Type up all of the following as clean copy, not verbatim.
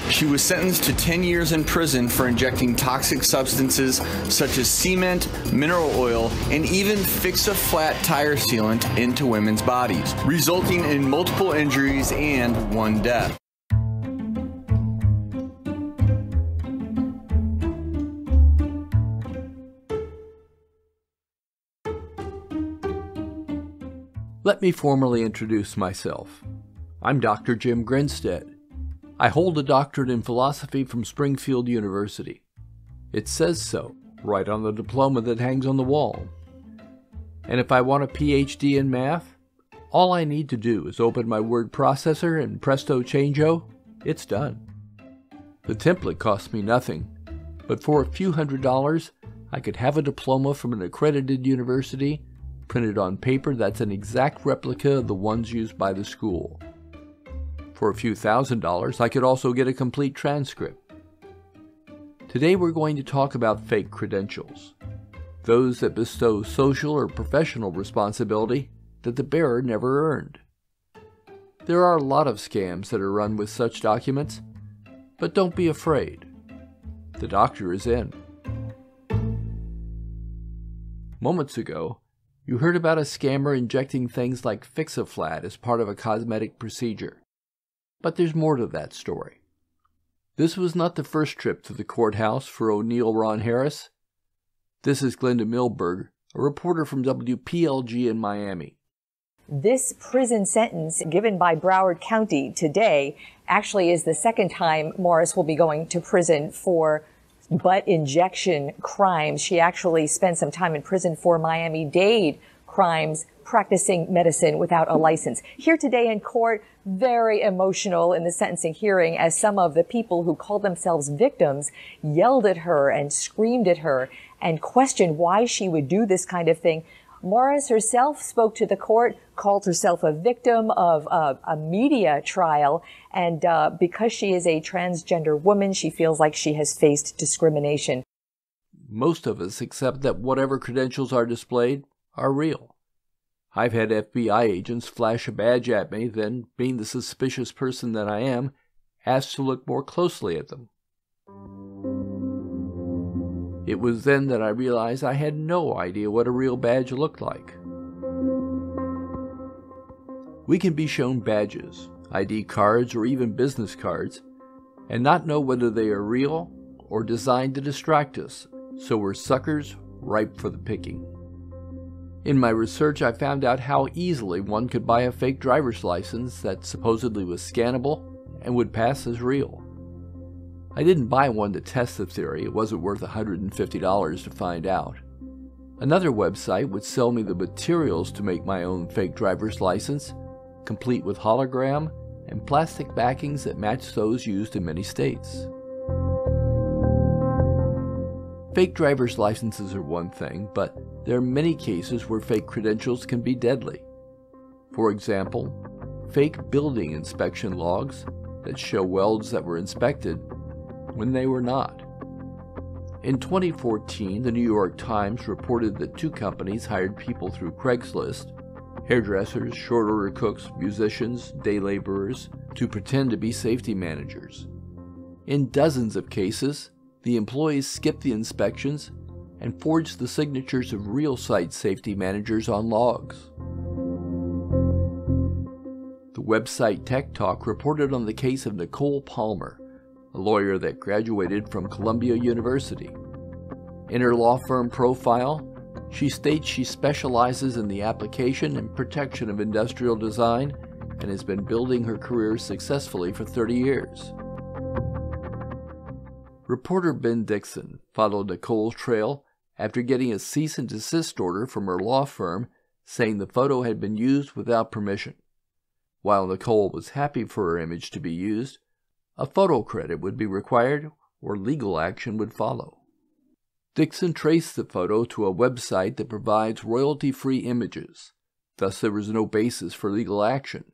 She was sentenced to 10 years in prison for injecting toxic substances such as cement, mineral oil, and even fix-a-flat tire sealant into women's bodies, resulting in multiple injuries and one death. Let me formally introduce myself. I'm Dr. Jim Grinstead. I hold a doctorate in philosophy from Springfield University. It says so, right on the diploma that hangs on the wall. And if I want a PhD in math, all I need to do is open my word processor and presto changeo, it's done. The template costs me nothing, but for a few $100s, I could have a diploma from an accredited university printed on paper that's an exact replica of the ones used by the school. For a few $1,000s, I could also get a complete transcript. Today we're going to talk about fake credentials, those that bestow social or professional responsibility that the bearer never earned. There are a lot of scams that are run with such documents, but don't be afraid. The doctor is in. Moments ago, you heard about a scammer injecting things like Fix-A-Flat as part of a cosmetic procedure. But there's more to that story. This was not the first trip to the courthouse for O'Neill Ron Harris. This is Glenda Milberg, a reporter from WPLG in Miami. This prison sentence given by Broward County today actually is the second time Morris will be going to prison for butt injection crimes. She actually spent some time in prison for Miami-Dade crimes, practicing medicine without a license. Here today in court, very emotional in the sentencing hearing as some of the people who called themselves victims yelled at her and screamed at her and questioned why she would do this kind of thing. Morris herself spoke to the court, called herself a victim of a media trial, and because she is a transgender woman, she feels like she has faced discrimination. Most of us accept that whatever credentials are displayed are real. I've had FBI agents flash a badge at me, then, being the suspicious person that I am, asked to look more closely at them. It was then that I realized I had no idea what a real badge looked like. We can be shown badges, ID cards, or even business cards, and not know whether they are real or designed to distract us, so we're suckers ripe for the picking. In my research, I found out how easily one could buy a fake driver's license that supposedly was scannable and would pass as real. I didn't buy one to test the theory. It wasn't worth $150 to find out. Another website would sell me the materials to make my own fake driver's license, complete with hologram and plastic backings that match those used in many states. Fake driver's licenses are one thing, but there are many cases where fake credentials can be deadly. For example, fake building inspection logs that show welds that were inspected when they were not. In 2014, the New York Times reported that two companies hired people through Craigslist, hairdressers, short order cooks, musicians, day laborers, to pretend to be safety managers. In dozens of cases, the employees skipped the inspections and forged the signatures of real site safety managers on logs. The website Tech Talk reported on the case of Nicole Palmer, a lawyer that graduated from Columbia University. In her law firm profile, she states she specializes in the application and protection of industrial design and has been building her career successfully for 30 years. Reporter Ben Dixon followed Nicole's trail after getting a cease and desist order from her law firm saying the photo had been used without permission. While Nicole was happy for her image to be used, a photo credit would be required or legal action would follow. Dixon traced the photo to a website that provides royalty-free images, thus there was no basis for legal action.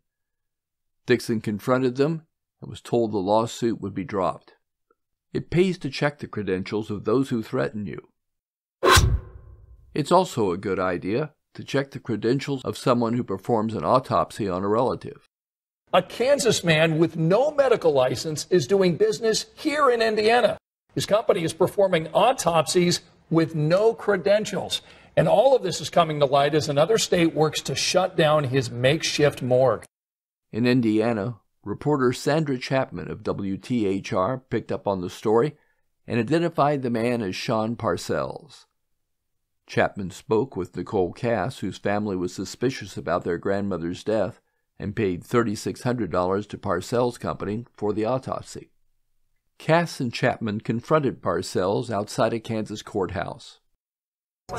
Dixon confronted them and was told the lawsuit would be dropped. It pays to check the credentials of those who threaten you. It's also a good idea to check the credentials of someone who performs an autopsy on a relative. A Kansas man with no medical license is doing business here in Indiana. His company is performing autopsies with no credentials. And all of this is coming to light as another state works to shut down his makeshift morgue. In Indiana, reporter Sandra Chapman of WTHR picked up on the story and identified the man as Sean Parcells. Chapman spoke with Nicole Cass, whose family was suspicious about their grandmother's death, and paid $3,600 to Parcells' company for the autopsy. Cass and Chapman confronted Parcells outside a Kansas courthouse.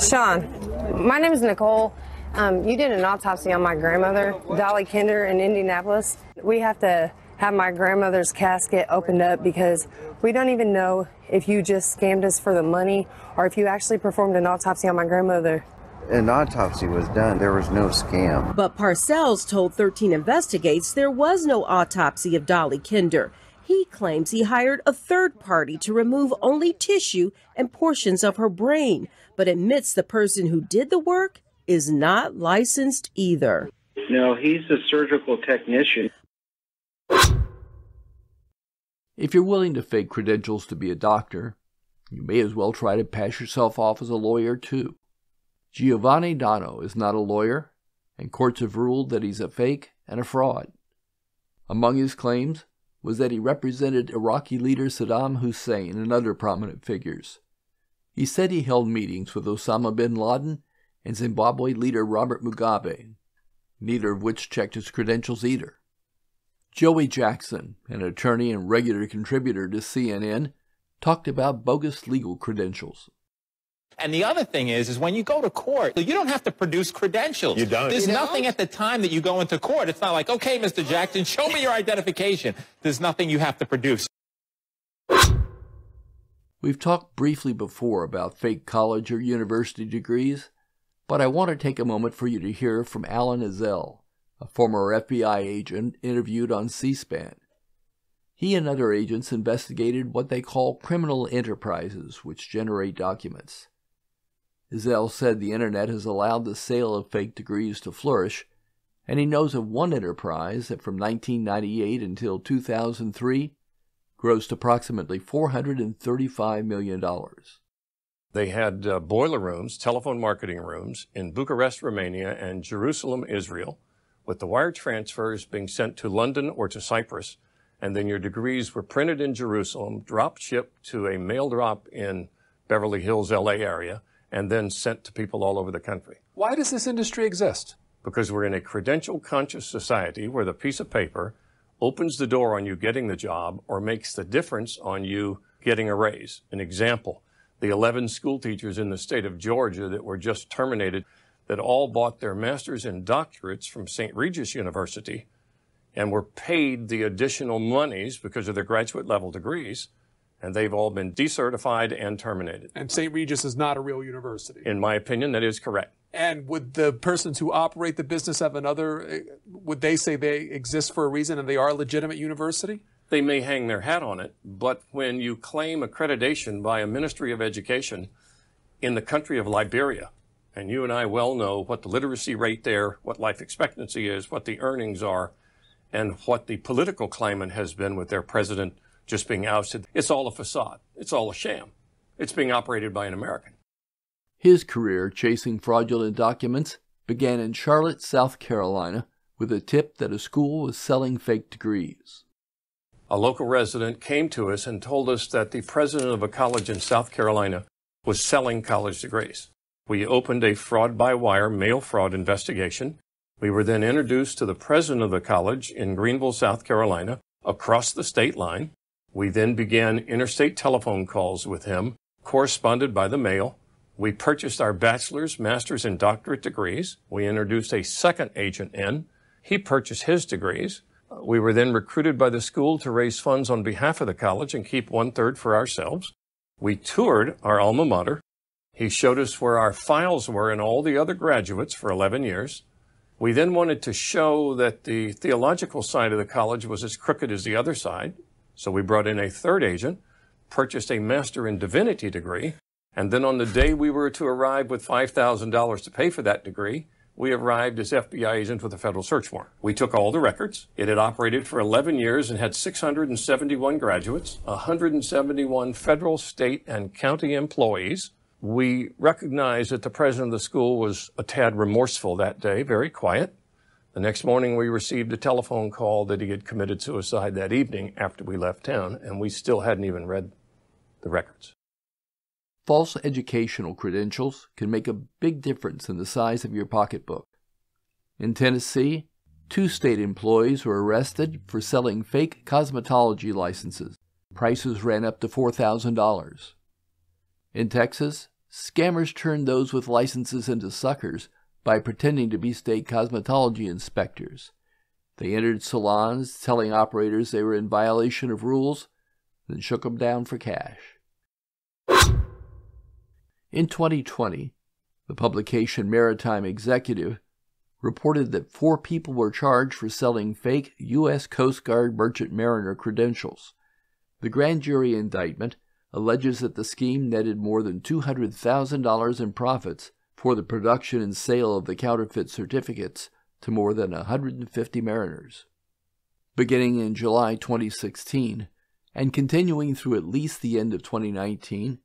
Sean, my name is Nicole. You did an autopsy on my grandmother, Dolly Kinder, in Indianapolis. We have to have my grandmother's casket opened up because we don't even know if you just scammed us for the money or if you actually performed an autopsy on my grandmother. An autopsy was done. There was no scam. But Parcells told 13 Investigates there was no autopsy of Dolly Kinder. He claims he hired a third party to remove only tissue and portions of her brain, but admits the person who did the work is not licensed either. No, he's a surgical technician. If you're willing to fake credentials to be a doctor, you may as well try to pass yourself off as a lawyer too. Giovanni Dono is not a lawyer, and courts have ruled that he's a fake and a fraud. Among his claims was that he represented Iraqi leader Saddam Hussein and other prominent figures. He said he held meetings with Osama bin Laden and Zimbabwe leader Robert Mugabe, neither of which checked his credentials either. Joey Jackson, an attorney and regular contributor to CNN, talked about bogus legal credentials. And the other thing is when you go to court, you don't have to produce credentials. You don't. There's nothing at the time that you go into court. It's not like, okay, Mr. Jackson, show me your identification. There's nothing you have to produce. We've talked briefly before about fake college or university degrees, but I want to take a moment for you to hear from Alan Ezell, a former FBI agent interviewed on C-SPAN. He and other agents investigated what they call criminal enterprises, which generate documents. Ezell said the internet has allowed the sale of fake degrees to flourish, and he knows of one enterprise that from 1998 until 2003 grossed approximately $435 million. They had boiler rooms, telephone marketing rooms in Bucharest, Romania, and Jerusalem, Israel, with the wire transfers being sent to London or to Cyprus, and then your degrees were printed in Jerusalem, drop shipped to a mail drop in Beverly Hills, LA area, and then sent to people all over the country. Why does this industry exist? Because we're in a credential-conscious society where the piece of paper opens the door on you getting the job or makes the difference on you getting a raise. An example, the 11 school teachers in the state of Georgia that were just terminated that all bought their masters and doctorates from St. Regis University and were paid the additional monies because of their graduate level degrees, and they've all been decertified and terminated. And St. Regis is not a real university. In my opinion, that is correct. And would the persons who operate the business have would they say they exist for a reason and they are a legitimate university? They may hang their hat on it, but when you claim accreditation by a Ministry of Education in the country of Liberia, and you and I well know what the literacy rate there, what life expectancy is, what the earnings are, and what the political climate has been with their president just being ousted, it's all a facade. It's all a sham. It's being operated by an American. His career chasing fraudulent documents began in Charlotte, South Carolina, with a tip that a school was selling fake degrees. A local resident came to us and told us that the president of a college in South Carolina was selling college degrees. We opened a fraud-by-wire mail fraud investigation. We were then introduced to the president of the college in Greenville, South Carolina, across the state line. We then began interstate telephone calls with him, corresponded by the mail. We purchased our bachelor's, master's, and doctorate degrees. We introduced a second agent in. He purchased his degrees. We were then recruited by the school to raise funds on behalf of the college and keep 1/3 for ourselves. We toured our alma mater. He showed us where our files were and all the other graduates for 11 years. We then wanted to show that the theological side of the college was as crooked as the other side. So we brought in a third agent, purchased a Master in Divinity degree, and then on the day we were to arrive with $5,000 to pay for that degree, we arrived as FBI agents with a federal search warrant. We took all the records. It had operated for 11 years and had 671 graduates, 171 federal, state, and county employees. We recognized that the president of the school was a tad remorseful that day, very quiet. The next morning, we received a telephone call that he had committed suicide that evening after we left town, and we still hadn't even read the records. False educational credentials can make a big difference in the size of your pocketbook. In Tennessee, 2 state employees were arrested for selling fake cosmetology licenses. Prices ran up to $4,000. In Texas, scammers turned those with licenses into suckers by pretending to be state cosmetology inspectors. They entered salons telling operators they were in violation of rules, then shook them down for cash. In 2020, the publication Maritime Executive reported that 4 people were charged for selling fake U.S. Coast Guard merchant mariner credentials. The grand jury indictment alleges that the scheme netted more than $200,000 in profits for the production and sale of the counterfeit certificates to more than 150 mariners. Beginning in July 2016 and continuing through at least the end of 2019,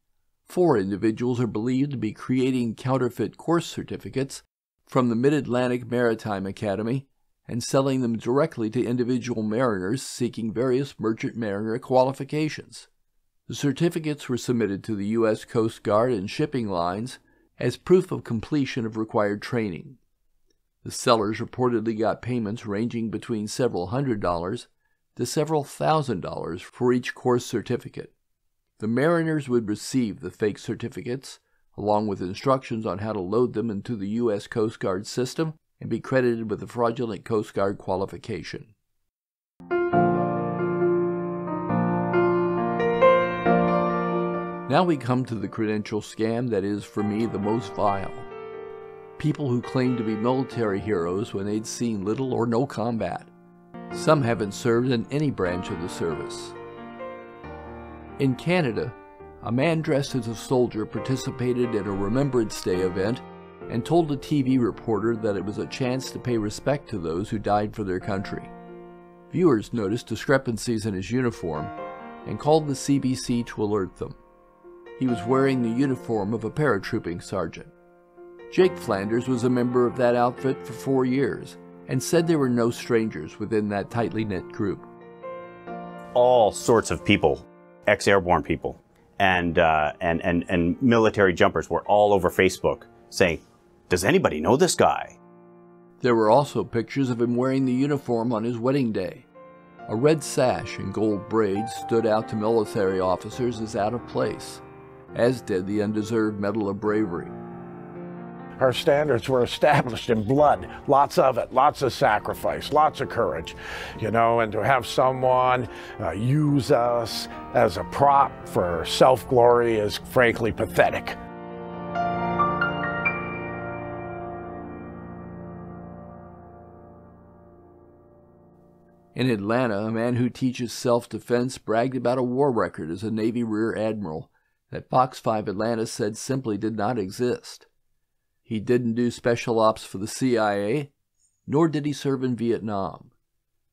4 individuals are believed to be creating counterfeit course certificates from the Mid-Atlantic Maritime Academy and selling them directly to individual mariners seeking various merchant mariner qualifications. The certificates were submitted to the U.S. Coast Guard and shipping lines as proof of completion of required training. The sellers reportedly got payments ranging between several $100s to several $1,000s for each course certificate. The mariners would receive the fake certificates, along with instructions on how to load them into the U.S. Coast Guard system and be credited with a fraudulent Coast Guard qualification. Now we come to the credential scam that is, for me, the most vile. People who claim to be military heroes when they'd seen little or no combat. Some haven't served in any branch of the service. In Canada, a man dressed as a soldier participated in a Remembrance Day event and told a TV reporter that it was a chance to pay respect to those who died for their country. Viewers noticed discrepancies in his uniform and called the CBC to alert them. He was wearing the uniform of a paratrooping sergeant. Jake Flanders was a member of that outfit for 4 years and said there were no strangers within that tightly knit group. All sorts of people, ex-airborne people, and military jumpers were all over Facebook saying, "Does anybody know this guy?" There were also pictures of him wearing the uniform on his wedding day. A red sash and gold braids stood out to military officers as out of place, as did the undeserved Medal of Bravery. Our standards were established in blood, lots of it, lots of sacrifice, lots of courage, you know, and to have someone use us as a prop for self-glory is frankly pathetic. In Atlanta, a man who teaches self-defense bragged about a war record as a Navy Rear Admiral that Fox 5 Atlanta said simply did not exist. He didn't do special ops for the CIA, nor did he serve in Vietnam.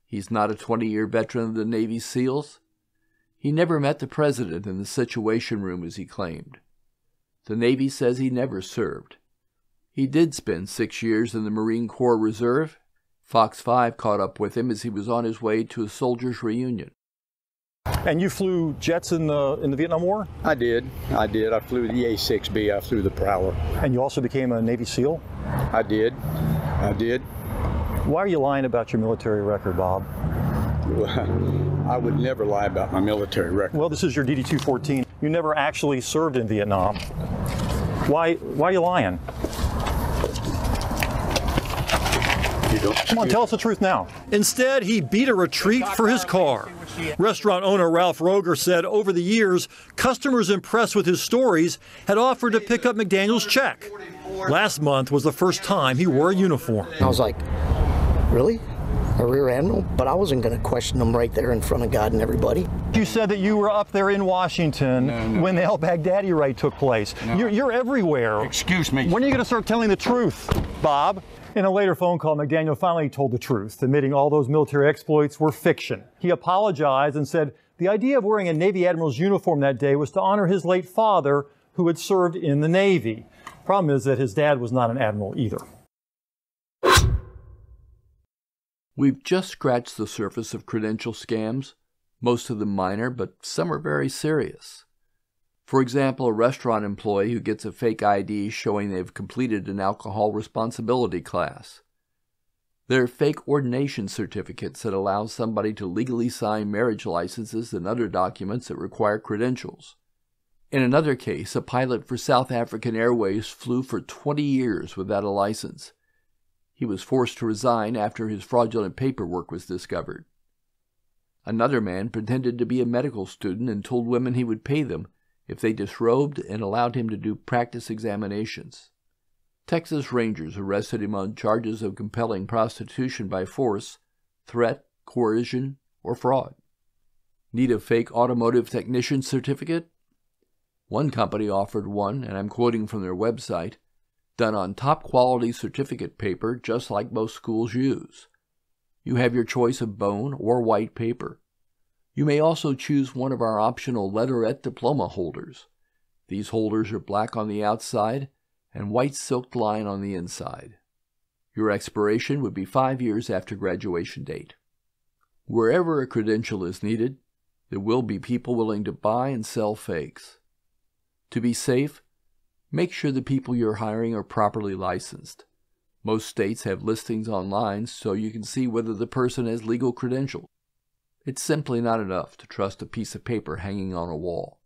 He's not a 20-year veteran of the Navy SEALs. He never met the president in the Situation Room as he claimed. The Navy says he never served. He did spend 6 years in the Marine Corps Reserve. Fox 5 caught up with him as he was on his way to a soldiers' reunion. And you flew jets in the Vietnam War? I did. I flew the A-6B. I flew the Prowler. And you also became a Navy SEAL? I did. Why are you lying about your military record, Bob? I would never lie about my military record. Well, this is your DD-214. You never actually served in Vietnam. Why are you lying? Come on, tell us the truth now. Instead, he beat a retreat for his car. Restaurant owner Ralph Roger said over the years, customers impressed with his stories had offered to pick up McDaniel's check. Last month was the first time he wore a uniform. I was like, really? A Rear Admiral? But I wasn't going to question them right there in front of God and everybody. You said that you were up there in Washington when the El Baghdadi raid took place. You're everywhere. Excuse me. When are you going to start telling the truth? Bob. In a later phone call, McDaniel finally told the truth, admitting all those military exploits were fiction. He apologized and said the idea of wearing a Navy admiral's uniform that day was to honor his late father, who had served in the Navy. Problem is that his dad was not an admiral either. We've just scratched the surface of credential scams, most of them minor, but some are very serious. For example, a restaurant employee who gets a fake ID showing they've completed an alcohol responsibility class. There are fake ordination certificates that allow somebody to legally sign marriage licenses and other documents that require credentials. In another case, a pilot for South African Airways flew for 20 years without a license. He was forced to resign after his fraudulent paperwork was discovered. Another man pretended to be a medical student and told women he would pay them if they disrobed and allowed him to do practice examinations. Texas Rangers arrested him on charges of compelling prostitution by force, threat, coercion, or fraud. Need a fake automotive technician certificate? One company offered one, and I'm quoting from their website, done on top-quality certificate paper just like most schools use. You have your choice of bone or white paper. You may also choose one of our optional leatherette diploma holders. These holders are black on the outside and white silk line on the inside. Your expiration would be 5 years after graduation date. Wherever a credential is needed, there will be people willing to buy and sell fakes. To be safe, make sure the people you're hiring are properly licensed. Most states have listings online so you can see whether the person has legal credentials. It's simply not enough to trust a piece of paper hanging on a wall.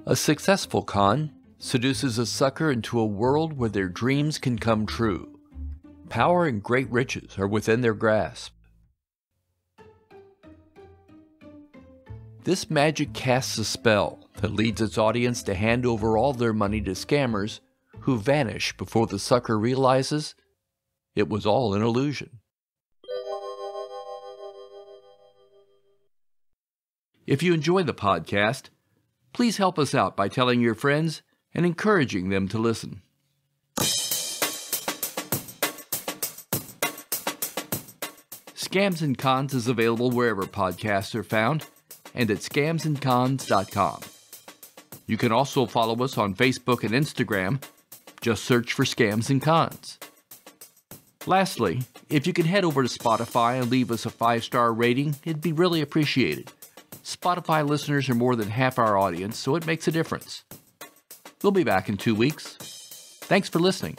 A successful con seduces a sucker into a world where their dreams can come true. Power and great riches are within their grasp. This magic casts a spell that leads its audience to hand over all their money to scammers who vanish before the sucker realizes it was all an illusion. If you enjoy the podcast, please help us out by telling your friends and encouraging them to listen. Scams and Cons is available wherever podcasts are found and at scamsandcons.com. You can also follow us on Facebook and Instagram. Just search for Scams and Cons. Lastly, if you could head over to Spotify and leave us a 5-star rating, it'd be really appreciated. Spotify listeners are more than half our audience, so it makes a difference. We'll be back in 2 weeks. Thanks for listening.